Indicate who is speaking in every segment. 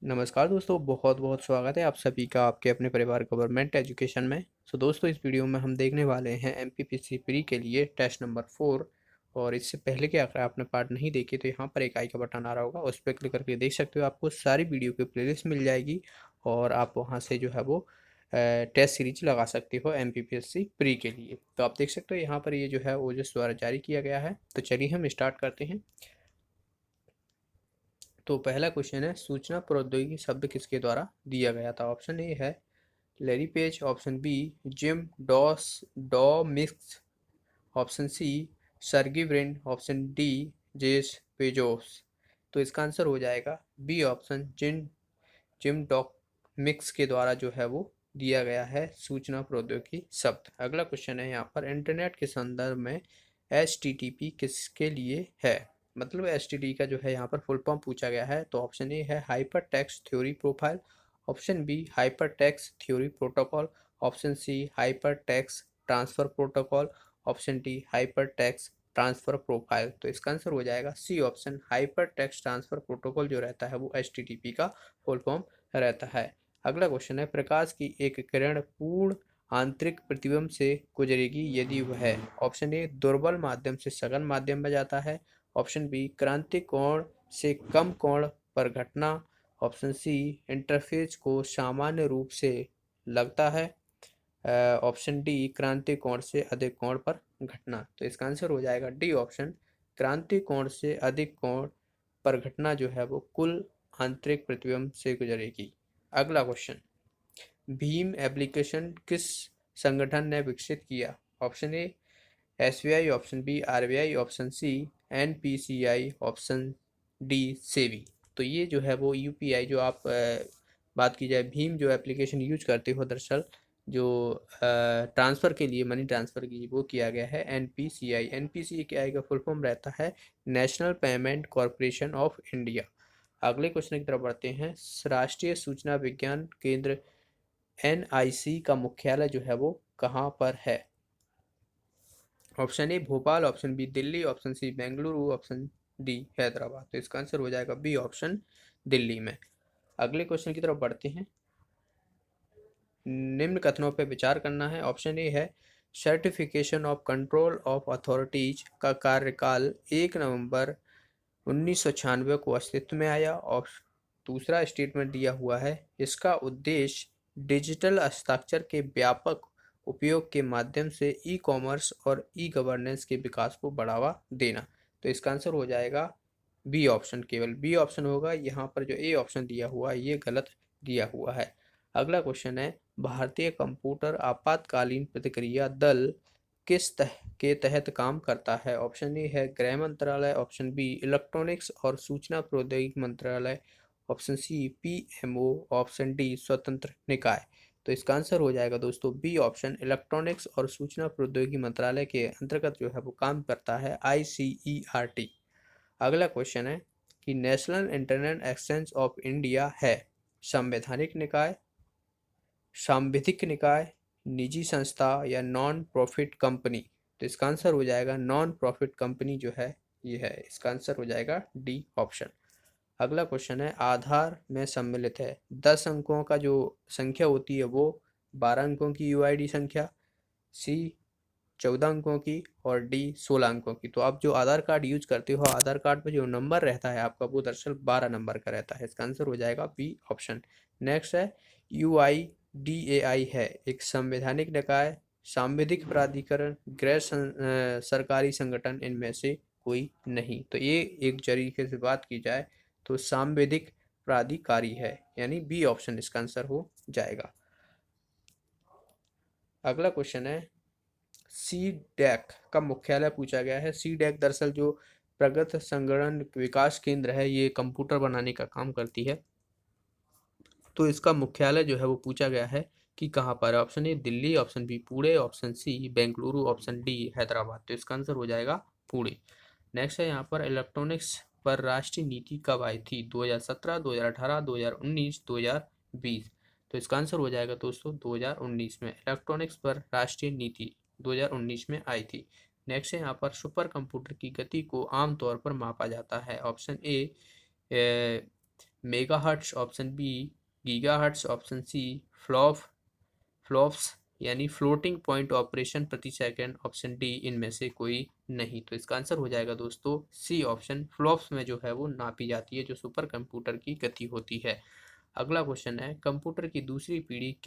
Speaker 1: नमस्कार दोस्तों, बहुत बहुत स्वागत है आप सभी का आपके अपने परिवार गवर्नमेंट एजुकेशन में। दोस्तों, इस वीडियो में हम देखने वाले हैं एमपीपीसी प्री के लिए टेस्ट नंबर 4। और इससे पहले कि अगर आपने पार्ट नहीं देखे तो यहाँ पर एक आई का बटन आ रहा होगा, उस पर क्लिक करके देख सकते हो। आपको सारी वीडियो की प्लेलिस्ट मिल जाएगी और आप वहाँ से जो है वो टेस्ट सीरीज लगा सकते हो एमपीपीएससी प्री के लिए। तो आप देख सकते हो यहाँ पर ये जो है ओजस द्वारा जारी किया गया है। तो चलिए हम स्टार्ट करते हैं। तो पहला क्वेश्चन है, सूचना प्रौद्योगिकी शब्द किसके द्वारा दिया गया था। ऑप्शन ए है Larry Page, option B Jim डॉस डॉमिक्स, option C Sergey Brin, option D Jeff Bezos. तो इसका आंसर हो जाएगा बी ऑप्शन, जिम डॉमिक्स के द्वारा जो है वो दिया गया है सूचना प्रौद्योगिकी शब्द। अगला क्वेश्चन है यहाँ पर, इंटरनेट के संदर्भ में एच किसके लिए है। मतलब एच का जो है यहाँ पर फुल फॉर्म पूछा गया है। तो ऑप्शन ए है hyper text theory profile, option B hyper text theory protocol, option C hyper text transfer protocol, option D hyper text transfer profile. तो इसका आंसर हो जाएगा C option, hyper text transfer protocol जो रहता है वो H का फुल फॉर्म रहता है। अगला क्वेश्चन है, प्रकाश की एक किरण पूर्ण आंतरिक प्रतिबिंब से गुजरेगी यदि वह। ऑप्शन ए दुर्बल माध्यम से सघन माध्यम में जाता है, ऑप्शन बी क्रांति कोण से कम कोण पर घटना, ऑप्शन सी इंटरफेस को सामान्य रूप से लगता है, ऑप्शन डी क्रांति कोण से अधिक कोण पर घटना। तो इसका आंसर हो जाएगा डी ऑप्शन, क्रांति कोण से अधिक कोण पर घटना जो है वो कुल आंतरिक प्रतिबिंब से गुजरेगी। अगला क्वेश्चन, भीम एप्लीकेशन किस संगठन ने विकसित किया। Option A SBI, option B RBI, option C NPCI, option D SEBI. तो ये जो है वो यूपीआई जो आप बात की जाए भीम जो एप्लीकेशन यूज करते हो, दरअसल जो ट्रांसफ़र के लिए मनी ट्रांसफ़र की वो किया गया है एनपीसीआई। एनपीसीआई का फुल फॉर्म रहता है national payment corporation of India. अगले क्वेश्चन की तरफ बढ़ते हैं, राष्ट्रीय सूचना विज्ञान केंद्र एनआईसी का मुख्यालय जो है वो कहाँ पर है। Option A Bhopal, option B Delhi, option C Bengaluru, option D Hyderabad. तो इसका आंसर हो जाएगा बी ऑप्शन, दिल्ली में। अगले क्वेश्चन की तरफ बढ़ते हैं, निम्न कथनों पर विचार करना है। ऑप्शन ए है certification of control of authorities का कार्यकाल 1 नवंबर 1996 को अस्तित्व में आया। और दूसरा स्टेटमेंट दिया हुआ है, इसका उद्देश्य डिजिटल हस्ताक्षर के व्यापक उपयोग के माध्यम से ई कॉमर्स और ई गवर्नेंस के विकास को बढ़ावा देना। तो इसका आंसर हो जाएगा बी ऑप्शन, केवल बी ऑप्शन होगा। यहाँ पर जो ए ऑप्शन दिया हुआ है ये गलत दिया हुआ है। अगला क्वेश्चन है, भारतीय कंप्यूटर आपातकालीन प्रतिक्रिया दल के तहत काम करता है। ऑप्शन ए है गृह मंत्रालय, ऑप्शन बी इलेक्ट्रॉनिक्स और सूचना प्रौद्योगिकी मंत्रालय, option C PMO, option D स्वतंत्र निकाय। तो इसका आंसर हो जाएगा दोस्तों बी ऑप्शन, इलेक्ट्रॉनिक्स और सूचना प्रौद्योगिकी मंत्रालय के अंतर्गत जो है वो काम करता है आईसीईआरटी। अगला क्वेश्चन है कि national internet exchange of India है संवैधानिक निकाय, सांविधिक निकाय, निजी संस्था या नॉन प्रॉफिट कंपनी। तो इसका आंसर हो जाएगा नॉन प्रॉफिट कंपनी जो है ये है। इसका आंसर हो जाएगा डी ऑप्शन। अगला क्वेश्चन है, आधार में सम्मिलित है 10 अंकों का जो संख्या होती है वो 12 अंकों की यूआईडी संख्या, सी 14 अंकों की और डी 16 अंकों की। तो आप जो आधार कार्ड यूज करते हो, आधार कार्ड पर जो नंबर रहता है आपका वो दरअसल 12 नंबर का रहता है। इसका आंसर हो जाएगा बी ऑप्शन। नेक्स्ट है, यूआईडीएआई है एक संवैधानिक निकाय, सांविधिक प्राधिकरण, सरकारी संगठन, इनमें से कोई नहीं। तो ये एक तरीके से बात की जाए तो सांविधिक प्राधिकारी है, यानी बी ऑप्शन इसका आंसर हो जाएगा। अगला क्वेश्चन है, सी डैक का मुख्यालय पूछा गया है। सी डैक दरअसल जो प्रगत संगणन विकास केंद्र है, ये कंप्यूटर बनाने का काम करती है। तो इसका मुख्यालय जो है वो पूछा गया है कि कहाँ पर है। Option A Delhi, option B Pune, option C Bengaluru, option D Hyderabad. तो इसका आंसर हो जाएगा पुणे। नेक्स्ट है यहाँ पर, इलेक्ट्रॉनिक्स पर राष्ट्रीय नीति कब आई थी। 2017, 2018, 2019, 2020। तो इसका आंसर हो जाएगा दोस्तों 2019 में इलेक्ट्रॉनिक्स पर राष्ट्रीय नीति 2019 में आई थी। नेक्स्ट है यहाँ पर, सुपर कंप्यूटर की गति को आमतौर पर मापा जाता है। Option A megahertz option B, gigahertz option C, flops यानी फ्लोटिंग पॉइंट ऑपरेशन प्रति सेकंड ऑप्शन डी इनमें से कोई नहीं। तो इसका आंसर हो जाएगा दोस्तों सी ऑप्शन, फ्लॉप्स में जो है वो नापी जाती है जो सुपर कंप्यूटर की गति होती है। अगला क्वेश्चन है, कंप्यूटर की दूसरी पीढ़ी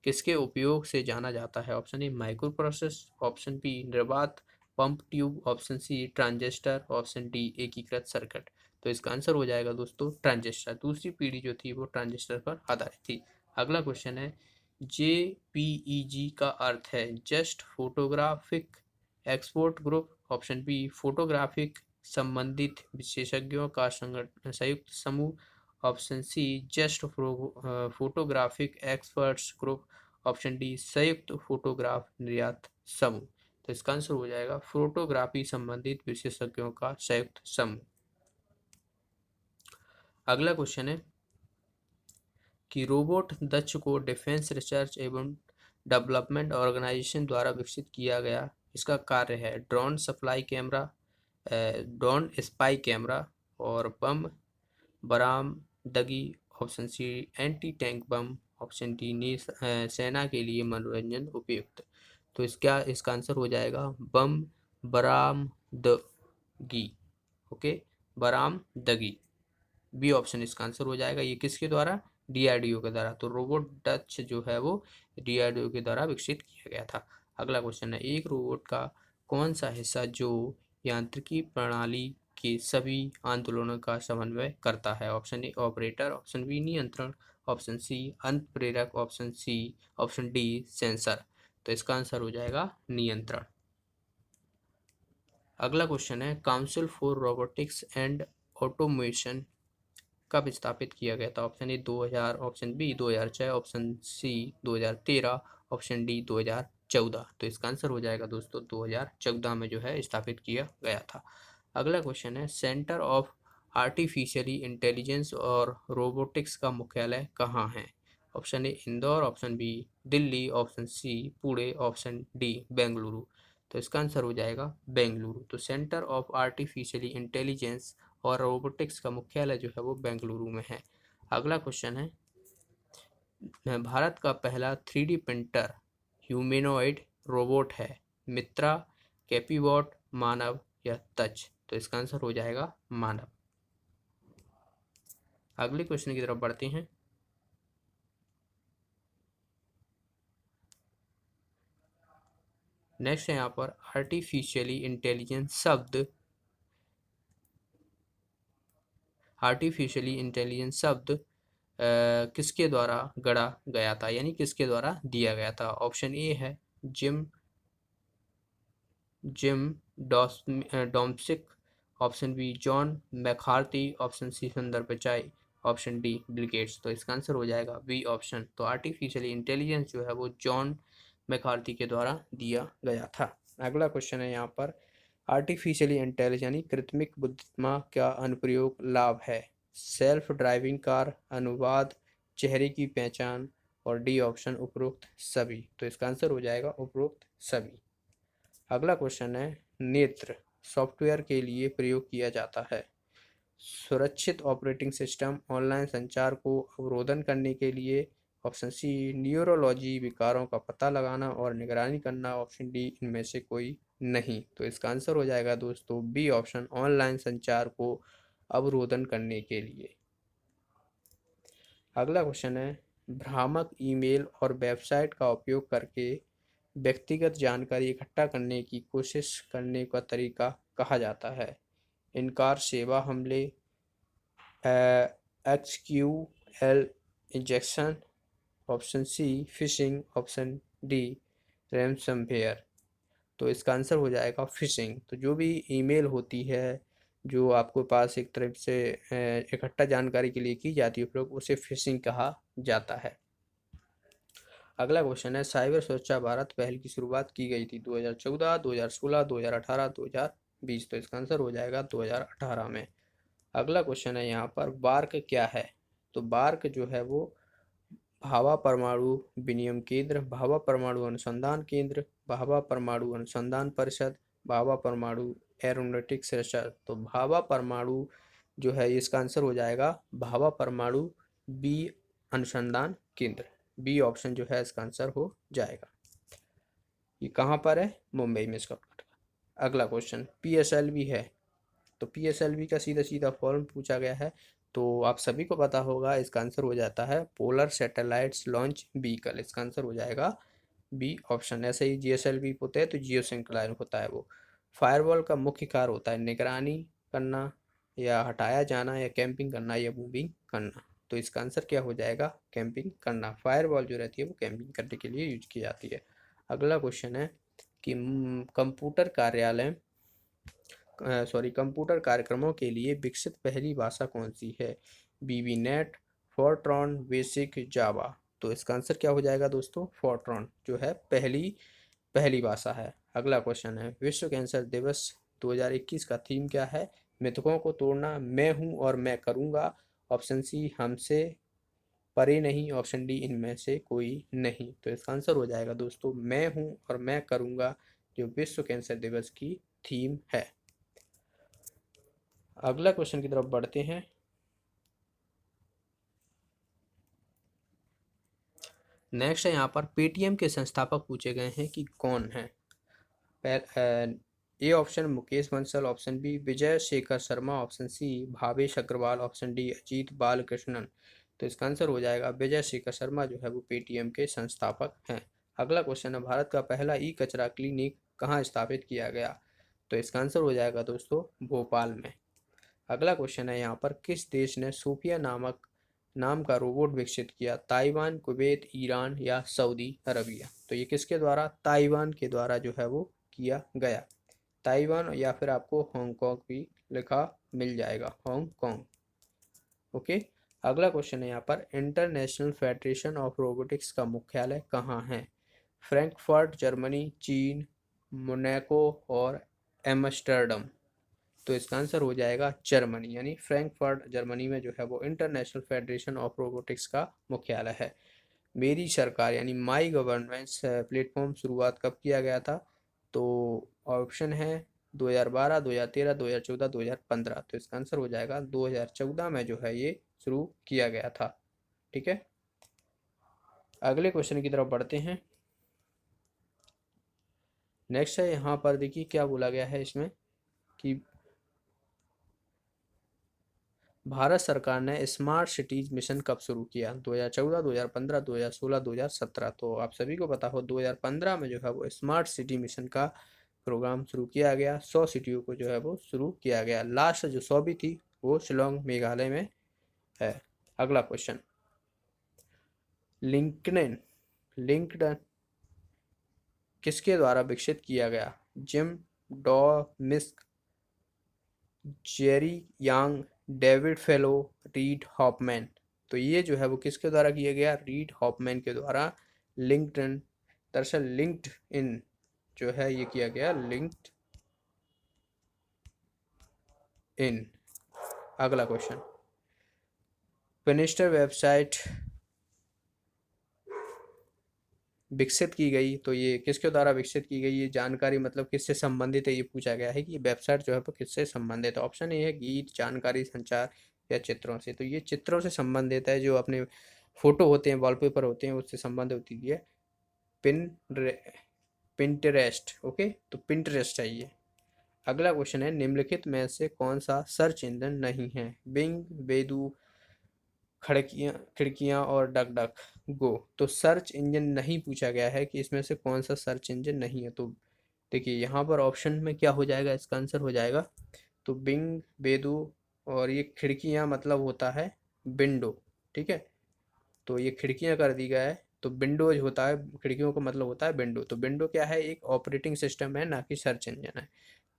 Speaker 1: किसके उपयोग से जाना जाता है? Option A micro process, option B निर्वात pump tube, option C transistor, option D एकीकृत सर्किट। तो इसका आंसर हो जाएगा दोस्तों ट्रांजिस्टर। दूसरी पीढ़ी जो थी वो ट्रांजिस्टर पर आधारित थी। अगला क्वेश्चन है, JPEG का अर्थ है just photographic export group, option B photographic संबंधित विशेषज्ञों का संयुक्त समूह, option C just photographic experts group, option D संयुक्त फोटोग्राफ निर्यात समूह। तो इसका आंसर हो जाएगा फोटोग्राफी संबंधित विशेषज्ञों का संयुक्त समूह। अगला क्वेश्चन है कि रोबोट दक्ष को डिफेंस रिसर्च एवं डेवलपमेंट ऑर्गेनाइजेशन द्वारा विकसित किया गया। इसका कार्य है ड्रोन स्पाई कैमरा और बम बरामदगी, ऑप्शन सी एंटी टैंक बम, ऑप्शन डी सेना के लिए मनोरंजन उपयुक्त। तो इसका आंसर हो जाएगा बम बरामदगी। ओके, बरामदगी बी ऑप्शन इसका आंसर हो जाएगा। ये किसके द्वारा? DRDO के द्वारा। तो रोबोट डच जो है वो DRDO के द्वारा विकसित किया गया था। अगला क्वेश्चन है, एक रोबोट का कौन सा हिस्सा जो यांत्रिकी प्रणाली के सभी आंदोलनों का समन्वय करता है? Option A operator, option B नियंत्रण, ऑप्शन सी अंत प्रेरक, ऑप्शन डी सेंसर। तो इसका आंसर हो जाएगा नियंत्रण। अगला क्वेश्चन है, council for robotics and automation कब स्थापित किया गया था? Option A 2000, option B 2006, option C 2013, option D 2014। तो इसका आंसर हो जाएगा दोस्तों 2014 में जो है स्थापित किया गया था। अगला क्वेश्चन है, सेंटर ऑफ आर्टिफिशियली इंटेलिजेंस और रोबोटिक्स का मुख्यालय कहाँ है? Option A Indore, option B Delhi, option C Pune, option D Bengaluru. तो इसका आंसर हो जाएगा बेंगलुरु। तो सेंटर ऑफ आर्टिफिशियली इंटेलिजेंस और रोबोटिक्स का मुख्यालय जो है वो बेंगलुरु में है। अगला क्वेश्चन है, भारत का पहला 3D प्रिंटर ह्यूमैनॉइड रोबोट है मित्रा, कैपीबॉट, मानव या तच। तो इसका आंसर हो जाएगा मानव। अगले क्वेश्चन की तरफ बढ़ते हैं। नेक्स्ट है यहाँ पर आर्टिफिशियली इंटेलिजेंस शब्द किसके द्वारा गढ़ा गया था, यानी किसके द्वारा दिया गया था? ऑप्शन ए है जिम डोम्सिक, option B John McCarthy, option C Sundar Pichai, option D Bill Gates. तो इसका आंसर हो जाएगा बी ऑप्शन। तो आर्टिफिशियल इंटेलिजेंस जो है वो जॉन मैकार्थी के द्वारा दिया गया था। अगला क्वेश्चन है यहाँ पर, आर्टिफिशियली इंटेलिजेंस यानी कृत्रिम बुद्धिमत्ता का अनुप्रयोग लाभ है? सेल्फ ड्राइविंग कार, अनुवाद, चेहरे की पहचान और डी ऑप्शन उपरोक्त सभी। तो इसका आंसर हो जाएगा उपरोक्त सभी। अगला क्वेश्चन है, नेत्र सॉफ्टवेयर के लिए प्रयोग किया जाता है? सुरक्षित ऑपरेटिंग सिस्टम, ऑनलाइन संचार को अवरोधन करने के लिए, ऑप्शन सी न्यूरोलॉजी विकारों का पता लगाना और निगरानी करना, ऑप्शन डी इनमें से कोई नहीं। तो इसका आंसर हो जाएगा दोस्तों बी ऑप्शन, ऑनलाइन संचार को अवरोधन करने के लिए। अगला क्वेश्चन है, भ्रामक ईमेल और वेबसाइट का उपयोग करके व्यक्तिगत जानकारी इकट्ठा करने की कोशिश करने का तरीका कहा जाता है? इनकार सेवा हमले, SQL injection, option C fishing, option D ransomware. तो इसका आंसर हो जाएगा फिशिंग। तो जो भी ईमेल होती है जो आपको पास एक तरफ से इकट्ठा जानकारी के लिए की जाती है उपयोग, उसे फिशिंग कहा जाता है। अगला क्वेश्चन है, साइबर सुरक्षा भारत पहल की शुरुआत की गई थी 2014, 2016, 2018, 2020। तो इसका आंसर हो जाएगा 2018 में। अगला क्वेश्चन है यहाँ पर, बार्क क्या है? तो बार्क जो है वो भाभा परमाणु विनिमय केंद्र, भाभा परमाणु अनुसंधान केंद्र, भाभा परमाणु अनुसंधान परिषद, भाभा परमाणु एरोनॉटिक्स रिसर्च। तो भाभा परमाणु जो है इसका आंसर हो जाएगा भाभा परमाणु बी अनुसंधान केंद्र। बी ऑप्शन जो है इसका आंसर हो जाएगा। ये कहाँ पर है? मुंबई में इसका। अगला क्वेश्चन पीएसएलवी है, तो पीएसएलवी का सीधा सीधा फॉर्म पूछा गया है, तो आप सभी को पता होगा। इसका आंसर हो जाता है पोलर सैटेलाइट्स लॉन्च व्हीकल। इसका आंसर हो जाएगा बी ऑप्शन। ऐसे ही जीएसएलवी होते हैं तो जियो सिंक्रोनाइज होता है वो। फायरवॉल का मुख्य कार्य होता है निगरानी करना या हटाया जाना या कैंपिंग करना या मूविंग करना। तो इसका आंसर क्या हो जाएगा? कैंपिंग करना। फायरवॉल जो रहती है वो कैंपिंग करने के लिए यूज की जाती है। अगला क्वेश्चन है कि कंप्यूटर कार्यक्रमों के लिए विकसित पहली भाषा कौन सी है? बीबी नेट, फोर्ट्रॉन, बेसिक, जावा। तो इसका आंसर क्या हो जाएगा दोस्तों? फोर्ट्रॉन जो है पहली पहली भाषा है। अगला क्वेश्चन है विश्व कैंसर दिवस 2021 का थीम क्या है? मिथकों को तोड़ना, मैं हूं और मैं करूंगा, ऑप्शन सी हमसे परे नहीं, ऑप्शन डी इनमें से कोई नहीं। तो इसका आंसर हो जाएगा दोस्तों मैं हूं और मैं करूंगा, जो विश्व कैंसर दिवस की थीम है। अगला क्वेश्चन की तरफ बढ़ते हैं। नेक्स्ट है यहाँ पर पेटीएम के संस्थापक पूछे गए हैं कि कौन है। A option Mukesh Bansal, option B Vijay Shekhar Sharma, option C Bhavesh Aggarwal, option D Ajit Balakrishnan. तो इसका आंसर हो जाएगा विजय शेखर शर्मा जो है वो पेटीएम के संस्थापक हैं। अगला क्वेश्चन है भारत का पहला ई कचरा क्लिनिक कहाँ स्थापित किया गया? तो इसका आंसर हो जाएगा दोस्तों भोपाल में। अगला क्वेश्चन है यहाँ पर किस देश ने सोफिया नामक नाम का रोबोट विकसित किया? ताइवान, कुवैत, ईरान या सऊदी अरबिया। तो ये किसके द्वारा? ताइवान के द्वारा जो है वो किया गया। ताइवान या फिर आपको हांगकांग भी लिखा मिल जाएगा, हांगकांग। ओके। अगला क्वेश्चन है यहाँ पर इंटरनेशनल फेडरेशन ऑफ रोबोटिक्स का मुख्यालय कहाँ है? फ्रैंकफर्ट जर्मनी, चीन, मोनाको और एम्स्टर्डम। तो इसका आंसर हो जाएगा जर्मनी, यानी फ्रैंकफर्ट जर्मनी में जो है वो इंटरनेशनल फेडरेशन ऑफ रोबोटिक्स का मुख्यालय है। मेरी सरकार यानी माई गवर्नेंस प्लेटफॉर्म शुरुआत कब किया गया था? तो ऑप्शन है 2012, 2013, 2014, 2015। तो इसका आंसर हो जाएगा 2014 में जो है ये शुरू किया गया था। ठीक है। अगले क्वेश्चन की तरफ बढ़ते हैं। नेक्स्ट है यहाँ पर देखिए क्या बोला गया है इसमें कि भारत सरकार ने स्मार्ट सिटीज मिशन कब शुरू किया? 2014, 2015, 2016, 2017। तो आप सभी को पता हो 2015 में जो है वो स्मार्ट सिटी मिशन का प्रोग्राम शुरू किया गया। 100 सिटियों को जो है वो शुरू किया गया। लास्ट जो 100 भी थी वो शिलोंग मेघालय में है। अगला क्वेश्चन लिंक्डइन लिंक्डइन किसके द्वारा विकसित किया गया? जिम डॉमिस्क, जेरी यांग, डेविड फेलो, रीड हॉपमैन। तो ये जो है वो किसके द्वारा किया गया? रीड हॉपमैन के द्वारा लिंक्डइन, दरअसल लिंक्ड इन जो है ये किया गया लिंक्ड इन। अगला क्वेश्चन पिनिस्टर वेबसाइट विकसित की गई, तो ये किसके द्वारा विकसित की गई? ये जानकारी मतलब किससे संबंधित है ये पूछा गया है कि वेबसाइट जो है वो किससे संबंधित है। ऑप्शन ए है गीत, जानकारी, संचार या चित्रों से। तो ये चित्रों से संबंधित है, जो अपने फोटो होते हैं, वॉलपेपर होते हैं, उससे संबंधित होती है। Pin Pinterest. ओके, तो पिंटरेस्ट है ये। अगला क्वेश्चन है निम्नलिखित में से कौन सा सर्च इंजन नहीं है? बिंग, बेदू, खिड़कियाँ और डक डक गो। तो सर्च इंजन नहीं पूछा गया है कि इसमें से कौन सा सर्च इंजन नहीं है। तो देखिए यहाँ पर ऑप्शन में क्या हो जाएगा, इसका आंसर हो जाएगा तो बिंग, बेदू और ये खिड़कियाँ मतलब होता है विंडो। ठीक है, तो ये खिड़कियाँ कर दी गया है, तो विंडोज होता है, खिड़कियों का मतलब होता है विंडो। तो विंडो क्या है? एक ऑपरेटिंग सिस्टम है, ना कि सर्च इंजन है।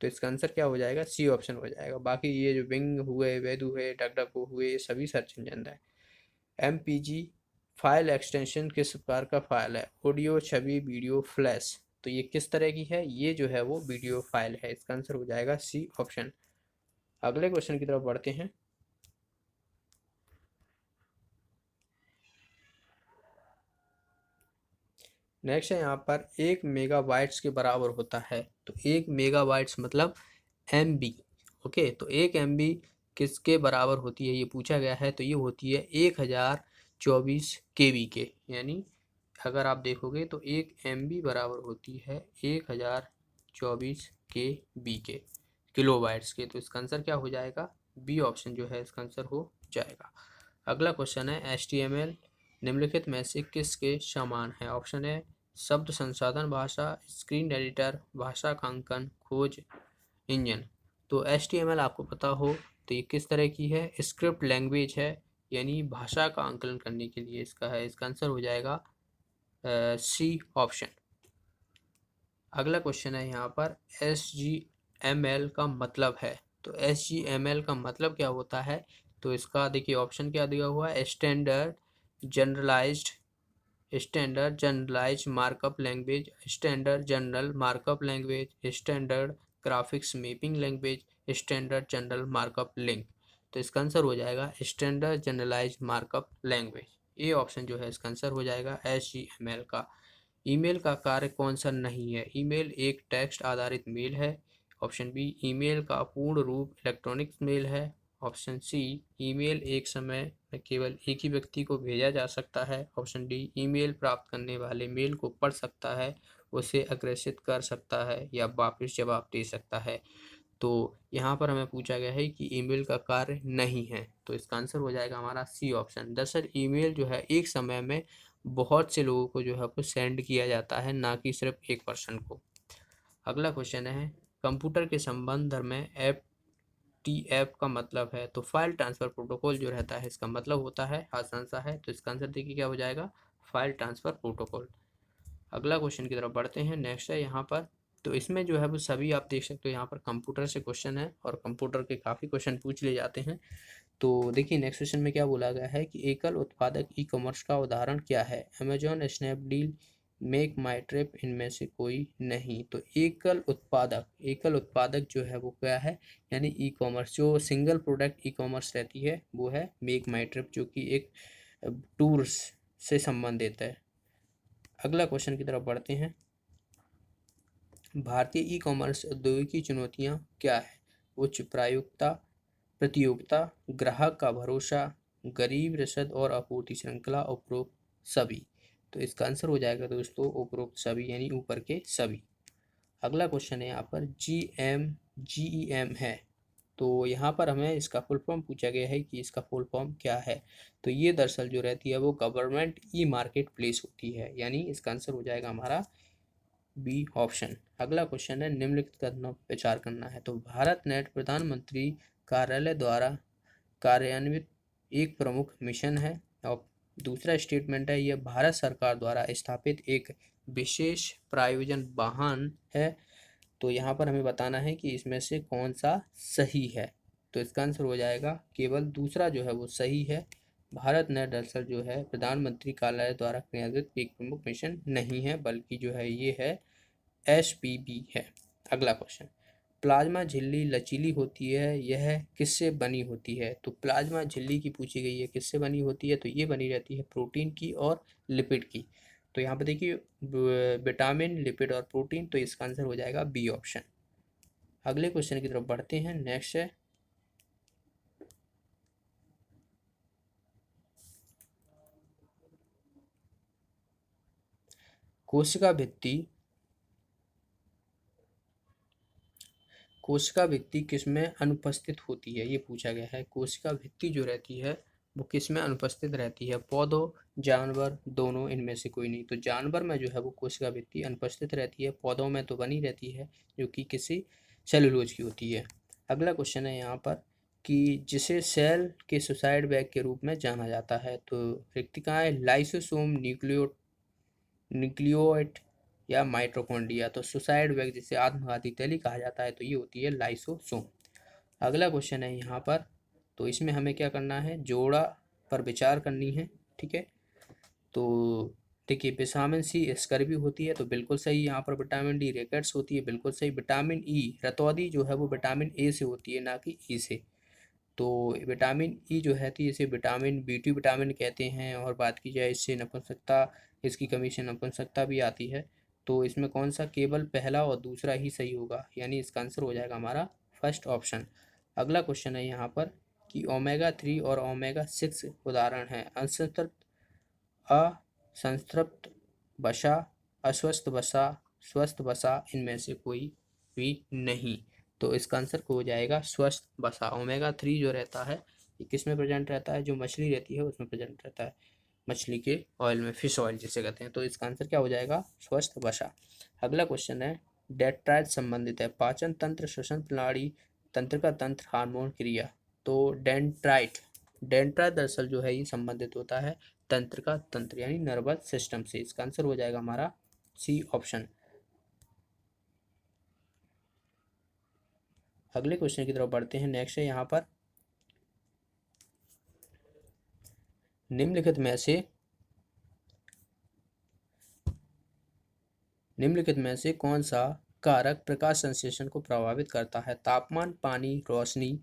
Speaker 1: तो इसका आंसर क्या हो जाएगा? सी ऑप्शन हो जाएगा। बाकी ये जो बिंग हुए, वेदू हुए, डकडको हुए, ये सभी सर्च इंजन है। एमपीजी फाइल एक्सटेंशन किस प्रकार का फाइल है? ऑडियो, छवि, वीडियो, फ्लैश। तो ये किस तरह की है? ये जो है वो वीडियो फाइल है। इसका आंसर हो जाएगा सी ऑप्शन। अगले क्वेश्चन की तरफ बढ़ते हैं। नेक्स्ट है यहाँ पर 1 मेगाबाइट्स के बराबर होता है। तो 1 मेगाबाइट्स मतलब MB। ओके, तो 1 MB किसके बराबर होती है ये पूछा गया है, तो ये होती है 1024 केवी के, यानी अगर आप देखोगे तो 1 MB बराबर होती है 1024 केबी के, किलोबाइट्स के। तो इसका आंसर क्या हो जाएगा, बी ऑप्शन जो है इसका आंसर हो जाएगा। अगला क्वेश्चन है HTML निम्नलिखित में से किसके समान है। ऑप्शन है शब्द संसाधन भाषा, स्क्रीन एडिटर, भाषा कांकन, खोज इंजन। तो HTML आपको पता हो तो ये किस तरह की है, स्क्रिप्ट लैंग्वेज है, यानी भाषा का आंकलन करने के लिए इसका है। इसका आंसर हो जाएगा सी ऑप्शन। अगला क्वेश्चन है यहाँ पर HTML का मतलब है। तो HTML का मतलब क्या होता है, तो इसका देखिए ऑप्शन क्या दिया हुआ है, standard generalized markup language, standard general markup language, standard graphics mapping language, standard general markup link. तो इसका आंसर हो जाएगा स्टैंडर्ड जनरलाइज्ड मार्कअप लैंग्वेज। ये ऑप्शन जो है इसका आंसर हो जाएगा HTML का। ईमेल का कार्य कौन सा नहीं है। ईमेल एक टेक्स्ट आधारित मेल है। ऑप्शन बी, ईमेल का पूर्ण रूप इलेक्ट्रॉनिक मेल है। ऑप्शन सी, ईमेल एक समय में केवल एक ही व्यक्ति को भेजा जा सकता है। ऑप्शन डी, ईमेल प्राप्त करने वाले मेल को पढ़ सकता है, उसे अग्रेसित कर सकता है या वापस जवाब दे सकता है। तो यहाँ पर हमें पूछा गया है कि ईमेल का कार्य नहीं है, तो इसका आंसर हो जाएगा हमारा सी ऑप्शन। दरअसल ईमेल जो है एक समय में बहुत से लोगों को जो है वो सेंड किया जाता है, ना कि सिर्फ एक पर्सन को। अगला क्वेश्चन है कंप्यूटर के संबंध में FTP का मतलब है। तो फाइल ट्रांसफर प्रोटोकॉल जो रहता है इसका मतलब होता है, आसान सा है, तो इसका आंसर देखिए क्या हो जाएगा, फाइल ट्रांसफर प्रोटोकॉल। अगला क्वेश्चन की तरफ बढ़ते हैं। नेक्स्ट है यहाँ पर, तो इसमें जो है वो सभी आप देख सकते हो यहाँ पर कंप्यूटर से क्वेश्चन है और कंप्यूटर के काफ़ी क्वेश्चन पूछ लिए जाते हैं। तो देखिए नेक्स्ट क्वेश्चन में क्या बोला गया है कि एकल उत्पादक ई कॉमर्स का उदाहरण क्या है। अमेजॉन, स्नैपडील, मेक माई ट्रिप, इनमें से कोई नहीं। तो एकल उत्पादक जो है वो क्या है, यानी ई कॉमर्स जो सिंगल प्रोडक्ट ई कॉमर्स रहती है वो है मेक माई ट्रिप, जो कि एक टूर्स से संबंधित है। अगला क्वेश्चन की तरफ बढ़ते हैं। भारतीय ई कॉमर्स उद्योग की चुनौतियाँ क्या है। उच्च प्रायिकता, प्रतियोगिता, ग्राहक का भरोसा, गरीब रसद और आपूर्ति श्रृंखला, उपरोक्त सभी। तो इसका आंसर हो जाएगा दोस्तों उपरोक्त सभी, यानी ऊपर के सभी। अगला क्वेश्चन है यहाँ पर GMGEM है। तो यहाँ पर हमें इसका फुल फॉर्म पूछा गया है कि इसका फुल फॉर्म क्या है। तो ये दरअसल जो रहती है वो गवर्नमेंट ई मार्केट प्लेस होती है, यानी इसका आंसर हो जाएगा हमारा बी ऑप्शन। अगला क्वेश्चन है निम्नलिखित कथनों पर विचार करना है। तो भारत नेट प्रधानमंत्री कार्यालय द्वारा कार्यान्वित एक प्रमुख मिशन है। और दूसरा स्टेटमेंट है यह भारत सरकार द्वारा स्थापित एक विशेष प्रायोजन वाहन है। तो यहाँ पर हमें बताना है कि इसमें से कौन सा सही है। तो इसका आंसर हो जाएगा केवल दूसरा जो है वो सही है। भारत नेट दरअसल जो है प्रधानमंत्री कार्यालय द्वारा क्रियान्वित एक प्रमुख मिशन नहीं है, बल्कि जो है ये है HPB है। अगला क्वेश्चन, प्लाज्मा झिल्ली लचीली होती है, यह किससे बनी होती है। तो प्लाज्मा झिल्ली की पूछी गई है किससे बनी होती है, तो ये बनी रहती है प्रोटीन की और लिपिड की। तो यहाँ पे देखिए विटामिन, लिपिड और प्रोटीन, तो इसका आंसर हो जाएगा बी ऑप्शन। अगले क्वेश्चन की तरफ बढ़ते हैं। नेक्स्ट है कोशिका भित्ति किसमें अनुपस्थित होती है, ये पूछा गया है। कोशिका भित्ति जो रहती है वो किसमें अनुपस्थित रहती है, पौधों, जानवर, दोनों, इनमें से कोई नहीं। तो जानवर में जो है वो कोशिका भित्ति अनुपस्थित रहती है, पौधों में तो बनी रहती है जो कि किसी सेलुलोज की होती है। अगला क्वेश्चन है यहाँ पर कि जिसे सेल के सुसाइड बैग के रूप में जाना जाता है। तो रिक्तिकाएं लाइसोसोम, न्यूक्लियोइड या माइटोकॉन्ड्रिया। तो सुसाइड बैग जिसे आत्मघाती तैली कहा जाता है, तो ये होती है लाइसोसोम। अगला क्वेश्चन है यहाँ पर, तो इसमें हमें क्या करना है, जोड़ा पर विचार करनी है, ठीक है। तो देखिए विटामिन सी स्कर्वी होती है, तो बिल्कुल सही। यहाँ पर विटामिन डी रिकेट्स होती है, बिल्कुल सही। विटामिन ई रतौंधी जो है वो विटामिन ए से होती है, ना कि ई से। तो विटामिन ई जो है थी इसे विटामिन B2 विटामिन कहते हैं। और बात की जाए इससे नपुंसकता, इसकी कमी से नपुंसकता भी आती है। तो इसमें कौन सा केवल पहला और दूसरा ही सही होगा, यानी इसका आंसर हो जाएगा हमारा फर्स्ट ऑप्शन। अगला क्वेश्चन है यहाँ पर कि ओमेगा 3 और ओमेगा 6 उदाहरण हैं। असंतृप्त वसा, अस्वस्थ वसा, स्वस्थ वसा, इनमें से कोई भी नहीं। तो इसका आंसर को हो जाएगा स्वस्थ वसा। ओमेगा 3 जो रहता है ये किस में प्रेजेंट रहता है, जो मछली रहती है उसमें प्रेजेंट रहता है, मछली के ऑयल में, फिश ऑयल जिसे कहते हैं। तो इसका आंसर क्या हो जाएगा, स्वस्थ वसा। अगला क्वेश्चन है डेट्राइट संबंधित है, पाचन तंत्र, श्वसन प्रणाली, तंत्रिका तंत्र, हार्मोन क्रिया। तो डेंट्राइट डेंट्राइट दरअसल जो है ये संबंधित होता है तंत्रिका तंत्र यानी नर्वस सिस्टम से। इसका आंसर हो जाएगा हमारा सी ऑप्शन। अगले क्वेश्चन की तरफ बढ़ते हैं। नेक्स्ट है यहाँ पर निम्नलिखित में से कौन सा कारक प्रकाश संश्लेषण को प्रभावित करता है, तापमान, पानी, रोशनी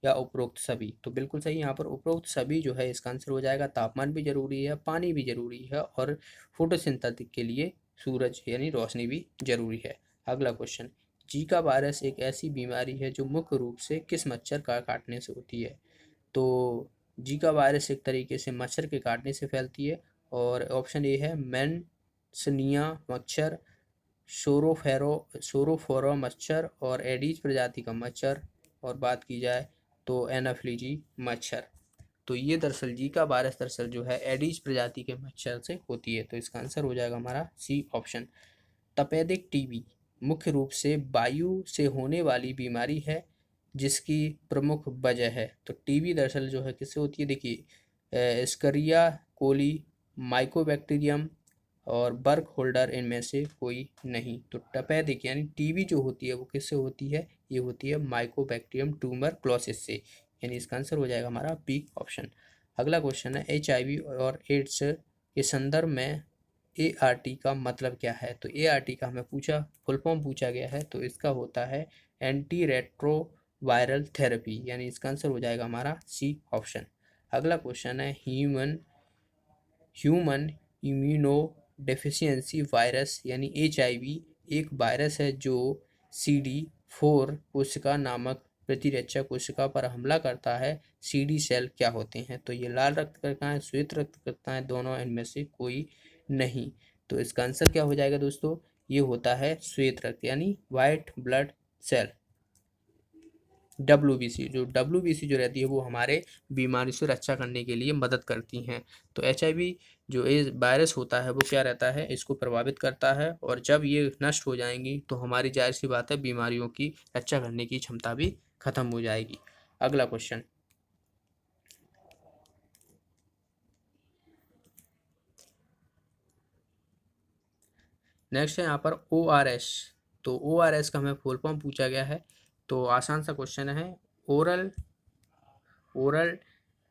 Speaker 1: या उपरोक्त सभी। तो बिल्कुल सही, यहाँ पर उपरोक्त सभी जो है इसका आंसर हो जाएगा। तापमान भी जरूरी है, पानी भी जरूरी है और फोटोसिंथेसिस के लिए सूरज यानी रोशनी भी जरूरी है। अगला क्वेश्चन, जीका वायरस एक ऐसी बीमारी है जो मुख्य रूप से किस मच्छर का काटने से होती है। तो जीका वायरस एक तरीके से मच्छर के काटने से फैलती है और ऑप्शन ए है मेंसनिया मच्छर, सोरोफोरा मच्छर और एडीज प्रजाति का मच्छर, और बात की जाए तो एनाफ्लीजी मच्छर। तो ये दरअसल जीका वायरस दरअसल जो है एडीज प्रजाति के मच्छर से होती है। तो इसका आंसर हो जाएगा हमारा सी ऑप्शन। तपेदिक टीबी मुख्य रूप से वायु से होने वाली बीमारी है जिसकी प्रमुख वजह है। तो टीबी दरअसल जो है किससे होती है, देखिए स्करिया कोली, माइकोबैक्टीरियम और बर्क होल्डर, इनमें से कोई नहीं। तो तपेदिक यानी टीबी जो होती है वो किससे होती है, ये होती है माइकोबैक्टीरियम ट्यूबरक्लोसिस से, यानी इसका आंसर हो जाएगा हमारा बी ऑप्शन। अगला क्वेश्चन है एचआईवी और एड्स के संदर्भ में ART का मतलब क्या है। तो ART का हमें फुल फॉर्म पूछा गया है, तो इसका होता है एंटी रेट्रोवायरल थेरेपी, यानी इसका आंसर हो जाएगा हमारा सी ऑप्शन। अगला क्वेश्चन है ह्यूमन इम्यूनो डेफिशिएंसी वायरस यानी HIV एक वायरस है जो CD4 कोशिका नामक प्रतिरक्षा कोशिका पर हमला करता है। CD सेल क्या होते हैं, तो ये लाल रक्त कणिकाएं, श्वेत रक्त कणिकाएं, दोनों इनमें से कोई नहीं। तो इसका आंसर क्या हो जाएगा दोस्तों, ये होता है श्वेत रक्त यानी व्हाइट ब्लड सेल। WBC जो रहती है वो हमारे बीमारी से रक्षा करने के लिए मदद करती हैं। तो HIV जो वायरस होता है वो क्या रहता है, इसको प्रभावित करता है और जब ये नष्ट हो जाएंगी तो हमारी जाहिर सी बात है बीमारियों की रक्षा करने की क्षमता भी खत्म हो जाएगी। अगला क्वेश्चन, नेक्स्ट है यहाँ पर ORS। तो ORS का हमें फुल फॉर्म पूछा गया है। तो आसान सा क्वेश्चन है, ओरल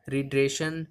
Speaker 1: रिड्रेशन,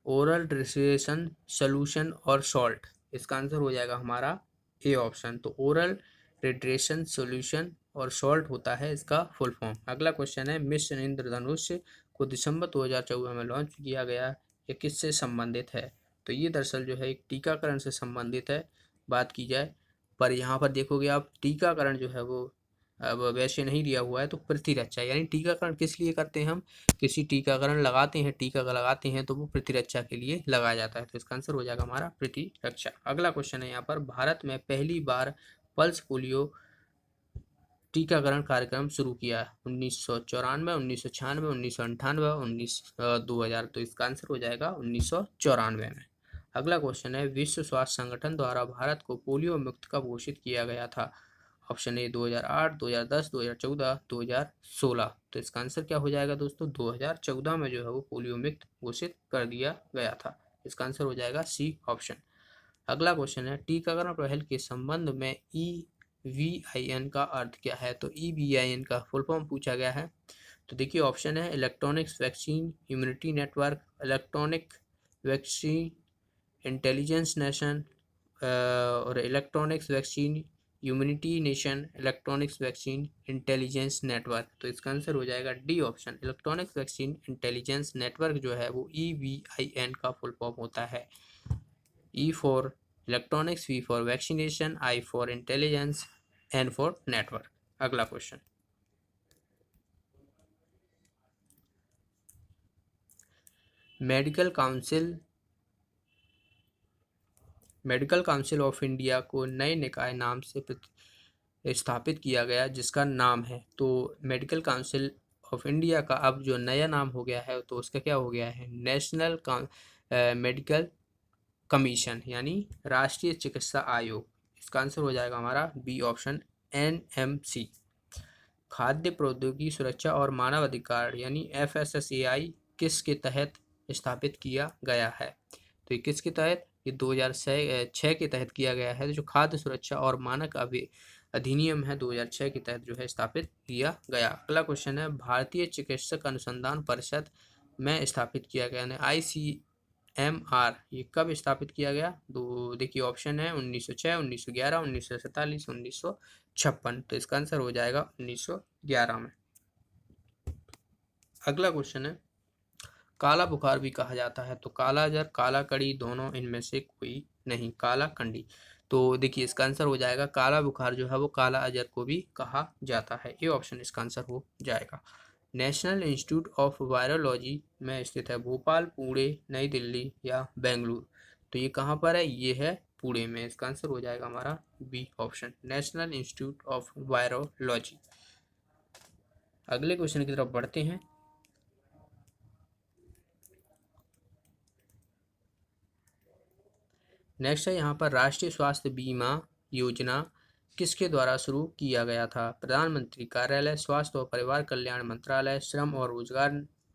Speaker 1: ओरल रिड्रेशन सोल्यूशन और सॉल्ट। इसका आंसर हो जाएगा हमारा ए ऑप्शन। तो ओरल रिड्रेशन सोल्यूशन और सॉल्ट होता है इसका फुल फॉर्म। अगला क्वेश्चन है मिशन इंद्रधनुष को दिसंबर 2014 में लॉन्च किया गया, ये किससे संबंधित है। तो ये दरअसल जो है एक टीकाकरण से संबंधित है बात की जाए, पर यहाँ पर देखोगे आप टीकाकरण जो है वो अब वैसे नहीं दिया हुआ है। तो प्रतिरक्षा यानी टीकाकरण किस लिए करते हैं हम, किसी टीकाकरण लगाते हैं, टीका लगाते हैं तो वो प्रतिरक्षा के लिए लगाया जाता है। तो इसका आंसर हो जाएगा हमारा प्रतिरक्षा। अगला क्वेश्चन है यहाँ पर भारत में पहली बार पल्स पोलियो टीकाकरण कार्यक्रम शुरू किया 1994, 1996, 1998, 2000। तो इसका आंसर हो जाएगा 1994 में। अगला क्वेश्चन है विश्व स्वास्थ्य संगठन द्वारा भारत को पोलियो मुक्त कब घोषित किया गया था। ऑप्शन ए 2008, 2010, 2014, 2016। तो इसका आंसर क्या हो जाएगा दोस्तों, 2014 में जो है वो पोलियो मुक्त घोषित कर दिया गया था। इसका आंसर हो जाएगा सी ऑप्शन। अगला क्वेश्चन है टीकाकरण पहल के संबंध में EVIN का अर्थ क्या है। तो EVIN का फुल फॉर्म पूछा गया है। तो देखिए ऑप्शन है electronics vaccine immunity network, electronic vaccine intelligence nation और electronics vaccine humanity nation, electronics vaccine intelligence network. तो इसका आंसर हो जाएगा D option. Electronics vaccine intelligence network जो है वो EVIN का फुल फॉर्म होता है। E for electronics, V for vaccination, I for intelligence, N for network. अगला question, Medical Council of India को नए निकाय नाम से स्थापित किया गया, जिसका नाम है, तो मेडिकल काउंसिल ऑफ इंडिया का अब जो नया नाम हो गया है, तो उसका क्या हो गया है, नेशनल मेडिकल कमीशन, यानी राष्ट्रीय चिकित्सा आयोग। इसका आंसर हो जाएगा हमारा बी ऑप्शन, NMC। खाद्य प्रौद्योगिकी सुरक्षा और मानव अधिकार यानी FSSAI किसके तहत स्थापित किया गया है, तो ये किसके तहत, ये 2006 के तहत किया गया है। जो खाद्य सुरक्षा और मानक अधिनियम है 2006 के तहत जो है स्थापित किया गया। अगला क्वेश्चन है, भारतीय चिकित्सक अनुसंधान परिषद में स्थापित किया गया है ICMR, ये कब स्थापित किया गया, तो देखिए ऑप्शन है 1906, 1911, 1947, 1956, तो इसका आंसर हो जाएगा 1911 में। अगला क्वेश्चन है, काला बुखार भी कहा जाता है, तो काला अजर, काला कड़ी, दोनों इनमें से कोई नहीं, काला कंडी। तो देखिए इसका आंसर हो जाएगा काला बुखार जो है वो काला अजर को भी कहा जाता है, ये ऑप्शन इसका आंसर हो जाएगा। नेशनल इंस्टीट्यूट ऑफ वायरोलॉजी में स्थित है भोपाल, पुणे, नई दिल्ली या बेंगलुरु, तो ये कहाँ पर है, ये है पुणे में। इसका आंसर हो जाएगा हमारा B option, national institute of virology. अगले क्वेश्चन की तरफ बढ़ते हैं। नेक्स्ट है यहाँ पर, राष्ट्रीय स्वास्थ्य बीमा योजना किसके द्वारा शुरू किया गया था, प्रधानमंत्री कार्यालय, स्वास्थ्य और परिवार कल्याण मंत्रालय, श्रम और रोजगार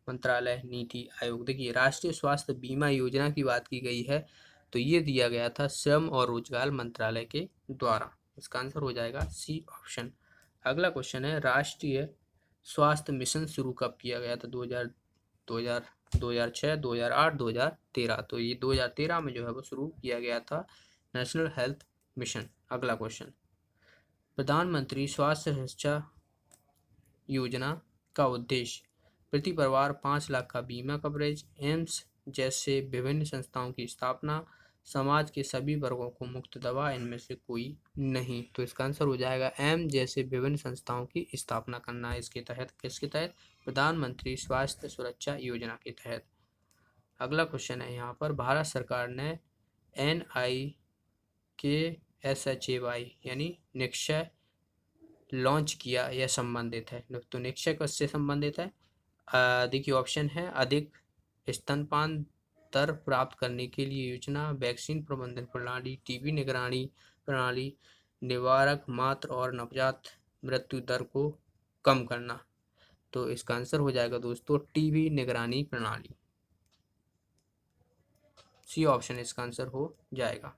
Speaker 1: मंत्रालय, नीति आयोग। देखिए राष्ट्रीय स्वास्थ्य बीमा योजना की बात की गई है, तो ये दिया गया था श्रम और रोजगार मंत्रालय के द्वारा। इसका आंसर हो जाएगा सी ऑप्शन। अगला क्वेश्चन है, राष्ट्रीय स्वास्थ्य मिशन शुरू कब किया गया था, 2006, 2008, 2013, तो ये 2013 में जो है वो शुरू किया गया था, नेशनल हेल्थ मिशन। अगला क्वेश्चन, प्रधानमंत्री स्वास्थ्य सुरक्षा योजना का उद्देश्य प्रति परिवार 5 लाख का बीमा कवरेज, एम्स जैसे विभिन्न संस्थाओं की स्थापना, समाज के सभी वर्गों को मुफ्त दवा, इनमें से कोई नहीं, तो इसका आंसर हो जाएगा एम जैसे विभिन्न संस्थाओं की स्थापना करना है इसके तहत, किसके तहत, प्रधानमंत्री स्वास्थ्य सुरक्षा योजना के तहत। अगला क्वेश्चन है यहाँ पर, भारत सरकार ने NIKSHAY यानी निक्षय लॉन्च किया, यह संबंधित है, तो निक्षय किससे संबंधित है, देखिए ऑप्शन है, अधिक स्तनपान दर प्राप्त करने के लिए योजना, वैक्सीन प्रबंधन प्रणाली, टीबी निगरानी प्रणाली, निवारक मातृ और नवजात मृत्यु दर को कम करना, तो इसका आंसर हो जाएगा दोस्तों टीबी निगरानी प्रणाली, सी ऑप्शन इसका आंसर हो जाएगा।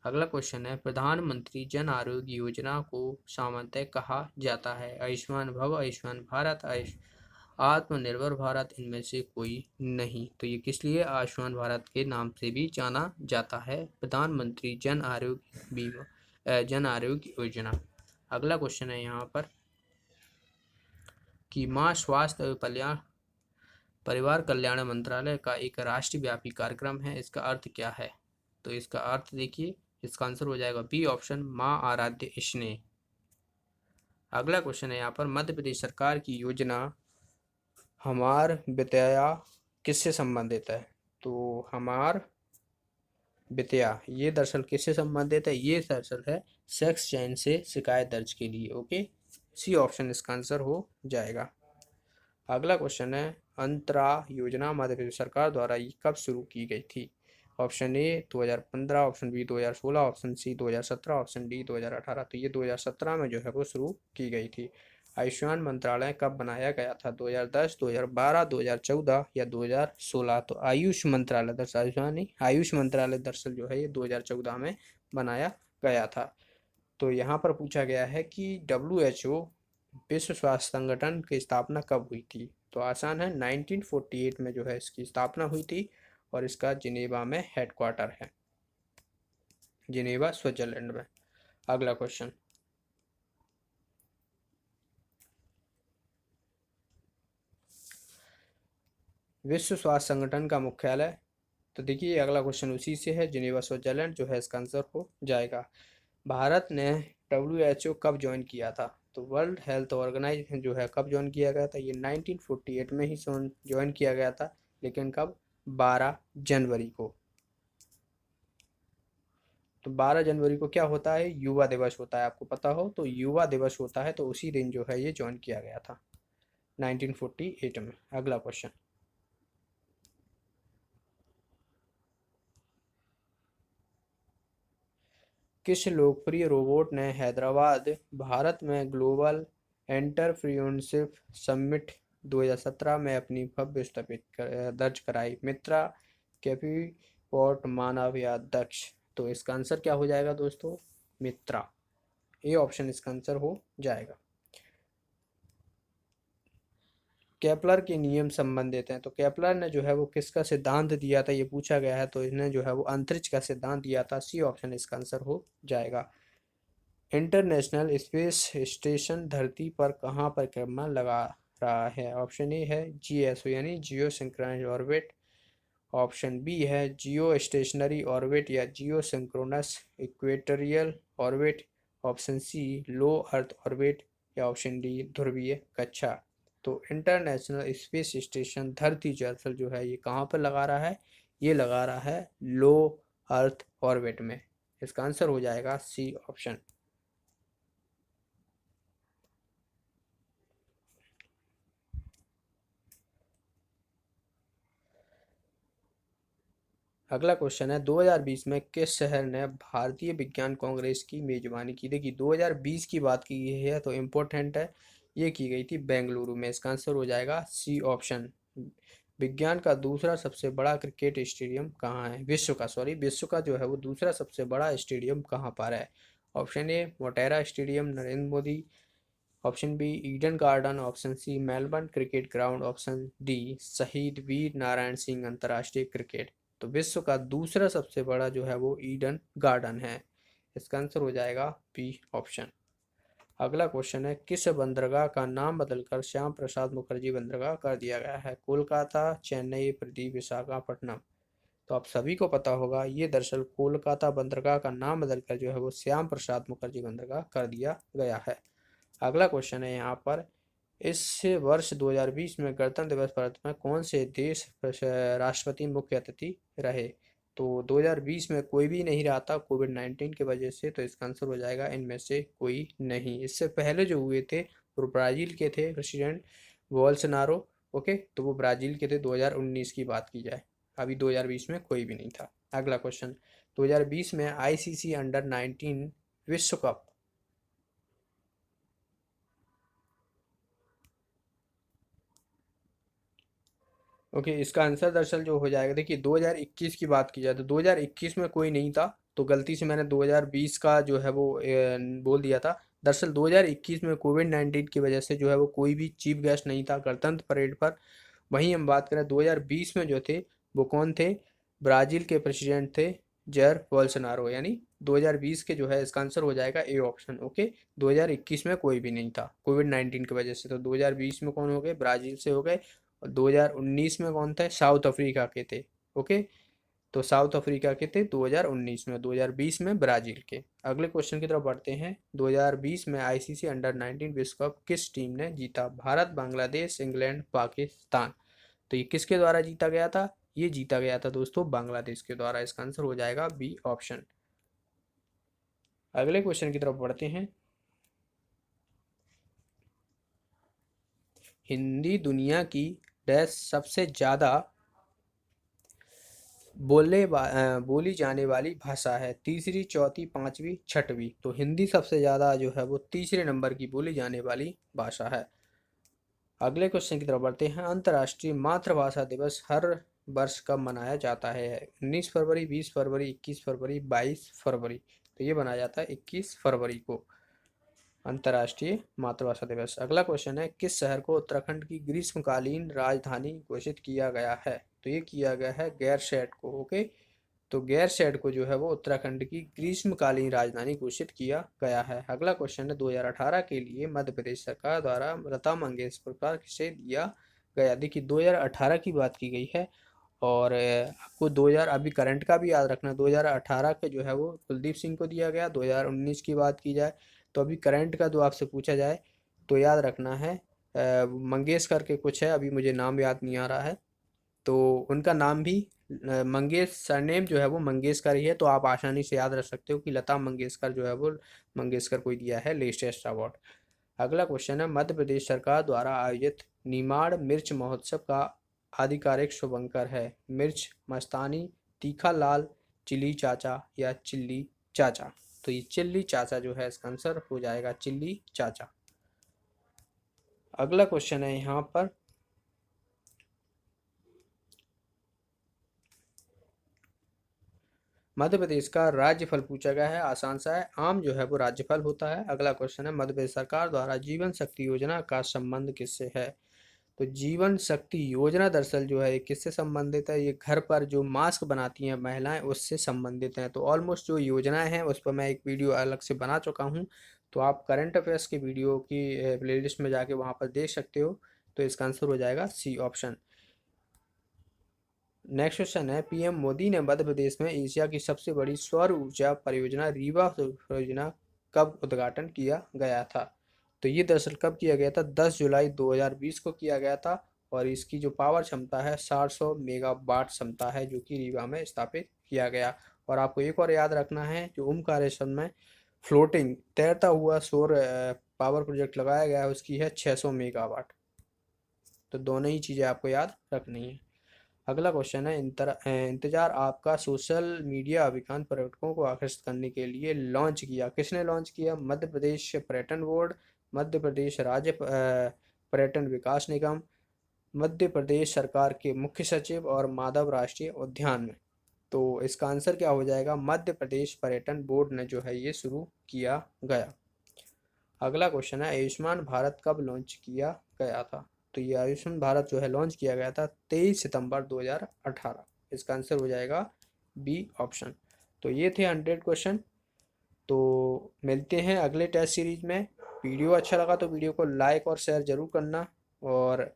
Speaker 1: अगला क्वेश्चन है, प्रधानमंत्री जन आरोग्य योजना को सामान्यतः कहा जाता है, आयुष्मान भव, आयुष्मान भारत, आत्मनिर्भर भारत, इनमें से कोई नहीं, तो ये किस लिए आयुष्मान भारत के नाम से भी जाना जाता है, प्रधानमंत्री जन आरोग्य योजना। अगला क्वेश्चन है यहाँ पर कि माँ स्वास्थ्य परिवार कल्याण मंत्रालय का एक राष्ट्रव्यापी कार्यक्रम है, इसका अर्थ क्या है, तो इसका अर्थ देखिए, इसका आंसर हो जाएगा बी ऑप्शन, माँ आराध्य स्नेह। अगला क्वेश्चन है यहाँ पर, मध्य प्रदेश सरकार की योजना हमार विद्या किससे संबंधित है, तो हमार विद्या ये दरअसल किससे संबंधित है, ये दरअसल है सेक्स चयन से शिकायत दर्ज के लिए, ओके, सी ऑप्शन इसका आंसर हो जाएगा। अगला क्वेश्चन है, अंतरा योजना मध्य प्रदेश सरकार द्वारा ये कब शुरू की गई थी, option A 2015, option B 2016, option C 2017, option D 2018, तो ये 2017 में जो है वो शुरू की गई थी। आयुष्मान मंत्रालय कब बनाया गया था, 2010, 2012, 2014 या 2016, तो आयुष मंत्रालय दरअसल, आयुष्मान नहीं, आयुष मंत्रालय दरअसल जो है ये 2014 में बनाया गया था। तो यहाँ पर पूछा गया है कि WHO विश्व स्वास्थ्य संगठन की स्थापना कब हुई थी, तो आसान है, 1948 में जो है इसकी स्थापना हुई थी और इसका जिनेवा में हेडक्वार्टर है, जिनेवा स्विट्जरलैंड में। अगला क्वेश्चन, विश्व स्वास्थ्य संगठन का मुख्यालय, तो देखिए अगला क्वेश्चन उसी से है, जिनेवा स्विट्जरलैंड जो है इसका आंसर हो जाएगा। भारत ने WHO कब ज्वाइन किया था, तो वर्ल्ड हेल्थ ऑर्गेनाइजेशन जो है कब ज्वाइन किया गया था, ये 1948 में ही ज्वाइन किया गया था, लेकिन कब? 12 जनवरी को। तो 12 जनवरी को क्या होता है? युवा दिवस होता है। आपको पता हो तो युवा दिवस होता है, तो उसी दिन जो है ये ज्वाइन किया गया था 1948 में। अगला क्वेश्चन, किस लोकप्रिय रोबोट ने हैदराबाद, भारत में ग्लोबल एंटरप्रेन्योरशिप समिट 2017 में अपनी भव्य दर्ज कराई? मित्रा, कैपीपॉट, मानव या दक्ष? तो इसका आंसर क्या हो जाएगा दोस्तों? मित्रा। ये ऑप्शन इसका आंसर हो जाएगा। केपलर के नियम संबंधित हैं, तो केपलर ने जो है वो किसका सिद्धांत दिया था, ये पूछा गया है, तो इसने जो है वो अंतरिक्ष का सिद्धांत दिया था। सी ऑप्शन इसका आंसर हो जाएगा। इंटरनेशनल स्पेस स्टेशन धरती पर कहाँ परिक्रमा लगा रहा है? ऑप्शन ए है जीएसओ यानी geosynchronous orbit, option B है जियो स्टेशनरी ऑर्बिट या geosynchronous equatorial orbit, option C low earth orbit, या ऑप्शन डी ध्रुवीय कक्षा। तो इंटरनेशनल स्पेस स्टेशन धरती दरअसल जो है ये कहाँ पर लगा रहा है? ये लगा रहा है लो अर्थ ऑर्बिट में। इसका आंसर हो जाएगा सी ऑप्शन। अगला क्वेश्चन है 2020 में किस शहर ने भारतीय विज्ञान कांग्रेस की मेजबानी की? देखिए 2020 की बात की गई है तो इम्पोर्टेंट है, ये की गई थी बेंगलुरु में। इसका आंसर हो जाएगा सी ऑप्शन। विज्ञान का दूसरा सबसे बड़ा क्रिकेट स्टेडियम कहाँ है? विश्व का जो है वो दूसरा सबसे बड़ा स्टेडियम कहाँ पर है? Option A Motera stadium Narendra Modi, option B Eden Garden, option C Melbourne cricket ground, option D Shaheed Veer Narayan Singh अंतर्राष्ट्रीय क्रिकेट। तो विश्व का दूसरा सबसे बड़ा जो है वो ईडन गार्डन है। इसका आंसर हो जाएगा बी ऑप्शन। अगला क्वेश्चन है किस बंदरगाह का नाम बदलकर श्याम प्रसाद मुखर्जी बंदरगाह कर दिया गया है? कोलकाता, चेन्नई, प्रदीप, विशाखापट्टनम? तो आप सभी को पता होगा ये दरअसल कोलकाता बंदरगाह का नाम बदलकर जो है वो श्याम प्रसाद मुखर्जी बंदरगाह कर दिया गया है। अगला क्वेश्चन है यहाँ पर, इस वर्ष 2020 में गणतंत्र दिवस परेड में कौन से देश राष्ट्रपति मुख्य अतिथि रहे? तो 2020 में कोई भी नहीं रहा था कोविड-19 की वजह से, तो इसका आंसर हो जाएगा इनमें से कोई नहीं। इससे पहले जो हुए थे वो ब्राज़ील के थे, प्रेसिडेंट बोल्सोनारो। ओके, तो वो ब्राज़ील के थे 2019 की बात की जाए। अभी 2020 में कोई भी नहीं था। अगला क्वेश्चन, 2020 में आईसीसी अंडर 19 विश्व कप ओके इसका आंसर दरअसल जो हो जाएगा, देखिए 2021 की बात की जाए तो 2021 में कोई नहीं था, तो गलती से मैंने 2020 का जो है वो बोल दिया था। दरअसल 2021 में कोविड-19 की वजह से जो है वो कोई भी चीफ गेस्ट नहीं था गणतंत्र परेड पर। वहीं हम बात करें 2020 में जो थे वो कौन थे? ब्राज़ील के प्रेसिडेंट थे जैर बोल्सोनारो, यानी 2020 के जो है इसका आंसर हो जाएगा ए ऑप्शन। ओके, 2021 में कोई भी नहीं था कोविड-19 की वजह से, तो 2020 में कौन हो गए? ब्राज़ील से हो गए। और 2019 में कौन थे? साउथ अफ्रीका के थे। ओके, तो साउथ अफ्रीका के थे 2019 में, 2020 में ब्राज़ील के। अगले क्वेश्चन की तरफ बढ़ते हैं। 2020 में आईसीसी अंडर 19 विश्व कप किस टीम ने जीता? भारत, बांग्लादेश, इंग्लैंड, पाकिस्तान? तो ये किसके द्वारा जीता गया था? ये जीता गया था दोस्तों बांग्लादेश के द्वारा। इसका आंसर हो जाएगा बी ऑप्शन। अगले क्वेश्चन की तरफ बढ़ते हैं। हिंदी दुनिया की डैश सबसे ज़्यादा बोली जाने वाली भाषा है? तीसरी, चौथी, पांचवी, छठवीं? तो हिंदी सबसे ज़्यादा जो है वो तीसरे नंबर की बोली जाने वाली भाषा है। अगले क्वेश्चन की तरफ बढ़ते हैं। अंतर्राष्ट्रीय मातृभाषा दिवस हर वर्ष कब मनाया जाता है? 19 फरवरी, 20 फरवरी, 21 फरवरी, 22 फरवरी? तो ये मनाया जाता है 21 फरवरी को अंतर्राष्ट्रीय मातृभाषा दिवस। अगला क्वेश्चन है किस शहर को उत्तराखंड की ग्रीष्मकालीन राजधानी घोषित किया गया है? तो ये किया गया है गैरसैंण को। ओके, तो गैरसैंण को जो है वो उत्तराखंड की ग्रीष्मकालीन राजधानी घोषित किया गया है। अगला क्वेश्चन है 2018 के लिए मध्य प्रदेश सरकार द्वारा लता मंगेशकर पुरस्कार किसे दिया गया? देखिए 2018 की बात की गई है, और आपको 2000 अभी करंट का भी याद रखना। 2018 के जो है वो कुलदीप सिंह को दिया गया। 2019 की बात की जाए तो अभी करंट का जो आपसे पूछा जाए तो याद रखना है मंगेशकर के कुछ है, अभी मुझे नाम याद नहीं आ रहा है। तो उनका नाम भी मंगेश, सरनेम जो है वो मंगेशकर ही है। तो आप आसानी से याद रख सकते हो कि लता मंगेशकर जो है वो मंगेशकर को दिया है लेटेस्ट अवार्ड। अगला क्वेश्चन है, मध्य प्रदेश सरकार द्वारा आयोजित निमाड़ मिर्च महोत्सव का आधिकारिक शुभंकर है। मिर्च मस्तानी, तीखा लाल, चिली चाचा या चिल्ली चाचा। तो ये चिल्ली चाचा जो है इसका आंसर हो जाएगा चिल्ली चाचा। अगला क्वेश्चन है यहाँ पर, मध्य प्रदेश का राज्य फल पूछा गया है। आसान सा है, आम जो है वो राज्य फल होता है। अगला क्वेश्चन है, मध्य प्रदेश सरकार द्वारा जीवन शक्ति योजना का संबंध किससे है। तो जीवन शक्ति योजना दरअसल जो है किससे संबंधित है, ये घर पर जो मास्क बनाती हैं महिलाएं उससे संबंधित हैं। तो ऑलमोस्ट जो योजनाएं हैं उस पर मैं एक वीडियो अलग से बना चुका हूं, तो आप करंट अफेयर्स की वीडियो की प्लेलिस्ट में जाके वहां पर देख सकते हो। तो इसका आंसर हो जाएगा सी ऑप्शन। नेक्स्ट क्वेश्चन है, पीएम मोदी ने मध्य प्रदेश में एशिया की सबसे बड़ी सौर ऊर्जा परियोजना रीवा परियोजना कब उद्घाटन किया गया था। तो ये दरअसल कब किया गया था, 10 जुलाई 2020 को किया गया था। और इसकी जो पावर क्षमता है 700 मेगावाट क्षमता है, जो कि रीवा में स्थापित किया गया। और आपको एक और याद रखना है, जो ओमकारेश्वर में फ्लोटिंग तैरता हुआ सौर पावर प्रोजेक्ट लगाया गया है उसकी है 600 मेगावाट। तो दोनों ही चीज़ें आपको याद रखनी है। अगला क्वेश्चन है, इंतजार आपका सोशल मीडिया अभियान पर्यटकों को आकर्षित करने के लिए लॉन्च किया, किसने लॉन्च किया। मध्य प्रदेश पर्यटन बोर्ड, मध्य प्रदेश राज्य पर्यटन विकास निगम, मध्य प्रदेश सरकार के मुख्य सचिव और माधव राष्ट्रीय उद्यान में। तो इसका आंसर क्या हो जाएगा, मध्य प्रदेश पर्यटन बोर्ड ने जो है ये शुरू किया गया। अगला क्वेश्चन है, आयुष्मान भारत कब लॉन्च किया गया था। तो ये आयुष्मान भारत जो है लॉन्च किया गया था 23 सितंबर 2018। इसका आंसर हो जाएगा बी ऑप्शन। तो ये थे 100 क्वेश्चन। तो मिलते हैं अगले टेस्ट सीरीज में। वीडियो अच्छा लगा तो वीडियो को लाइक और शेयर ज़रूर करना। और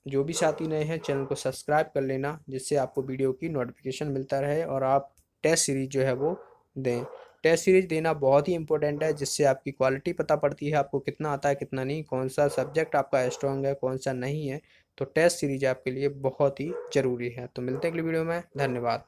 Speaker 1: जो भी साथी नए हैं चैनल को सब्सक्राइब कर लेना, जिससे आपको वीडियो की नोटिफिकेशन मिलता रहे और आप टेस्ट सीरीज जो है वो दें। टेस्ट सीरीज देना बहुत ही इंपॉर्टेंट है, जिससे आपकी क्वालिटी पता पड़ती है, आपको कितना आता है कितना नहीं, कौन सा सब्जेक्ट आपका स्ट्रांग है कौन सा नहीं है। तो टेस्ट सीरीज आपके लिए बहुत ही ज़रूरी है। तो मिलते हैं अगली वीडियो में, धन्यवाद।